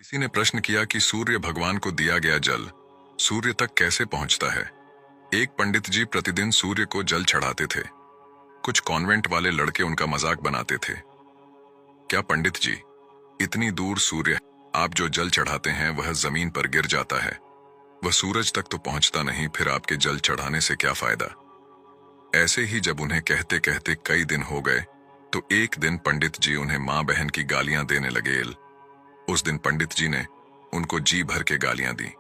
किसी ने प्रश्न किया कि सूर्य भगवान को दिया गया जल सूर्य तक कैसे पहुंचता है। एक पंडित जी प्रतिदिन सूर्य को जल चढ़ाते थे। कुछ कॉन्वेंट वाले लड़के उनका मजाक बनाते थे। क्या पंडित जी, इतनी दूर सूर्य, आप जो जल चढ़ाते हैं वह जमीन पर गिर जाता है, वह सूरज तक तो पहुंचता नहीं, फिर आपके जल चढ़ाने से क्या फायदा। ऐसे ही जब उन्हें कहते कहते कई दिन हो गए तो एक दिन पंडित जी उन्हें माँ बहन की गालियां देने लगे। उस दिन पंडित जी ने उनको जी भर के गालियां दी।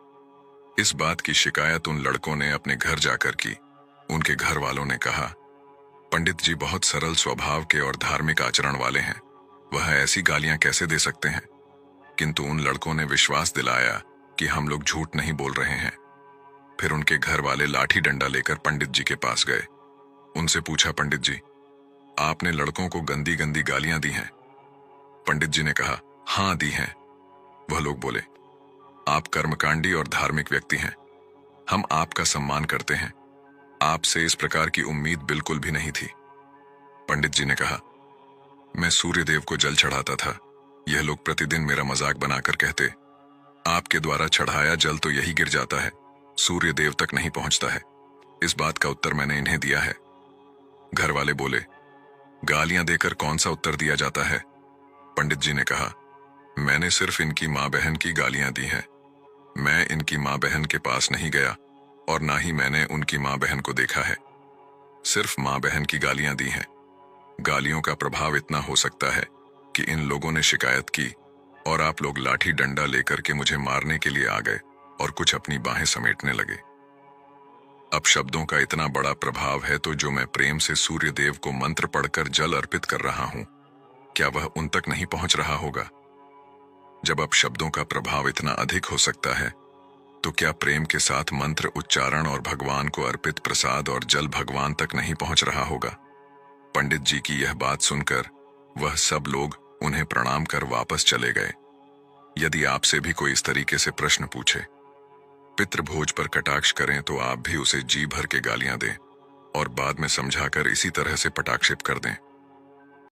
इस बात की शिकायत उन लड़कों ने अपने घर जाकर की। उनके घर वालों ने कहा, पंडित जी बहुत सरल स्वभाव के और धार्मिक आचरण वाले हैं, वह ऐसी गालियां कैसे दे सकते हैं। किंतु उन लड़कों ने विश्वास दिलाया कि हम लोग झूठ नहीं बोल रहे हैं। फिर उनके घर वाले लाठी डंडा लेकर पंडित जी के पास गए। उनसे पूछा, पंडित जी, आपने लड़कों को गंदी गंदी गालियां दी हैं। पंडित जी ने कहा, हाँ दी हैं। वह लोग बोले, आप कर्मकांडी और धार्मिक व्यक्ति हैं, हम आपका सम्मान करते हैं, आपसे इस प्रकार की उम्मीद बिल्कुल भी नहीं थी। पंडित जी ने कहा, मैं सूर्य देव को जल चढ़ाता था, यह लोग प्रतिदिन मेरा मजाक बनाकर कहते, आपके द्वारा चढ़ाया जल तो यही गिर जाता है, सूर्य देव तक नहीं पहुंचता है। इस बात का उत्तर मैंने इन्हें दिया है। घर वाले बोले, गालियां देकर कौन सा उत्तर दिया जाता है। पंडित जी ने कहा, मैंने सिर्फ इनकी माँ बहन की गालियां दी हैं, मैं इनकी माँ बहन के पास नहीं गया और ना ही मैंने उनकी माँ बहन को देखा है, सिर्फ माँ बहन की गालियां दी हैं। गालियों का प्रभाव इतना हो सकता है कि इन लोगों ने शिकायत की और आप लोग लाठी डंडा लेकर के मुझे मारने के लिए आ गए और कुछ अपनी बाहें समेटने लगे। अब शब्दों का इतना बड़ा प्रभाव है तो जो मैं प्रेम से सूर्य देव को मंत्र पढ़कर जल अर्पित कर रहा हूं, क्या वह उन तक नहीं पहुंच रहा होगा। जब अब शब्दों का प्रभाव इतना अधिक हो सकता है तो क्या प्रेम के साथ मंत्र उच्चारण और भगवान को अर्पित प्रसाद और जल भगवान तक नहीं पहुंच रहा होगा। पंडित जी की यह बात सुनकर वह सब लोग उन्हें प्रणाम कर वापस चले गए। यदि आपसे भी कोई इस तरीके से प्रश्न पूछे, पितृभोज पर कटाक्ष करें, तो आप भी उसे जी भर के गालियां दें और बाद में समझाकर इसी तरह से पटाक्षेप कर दें।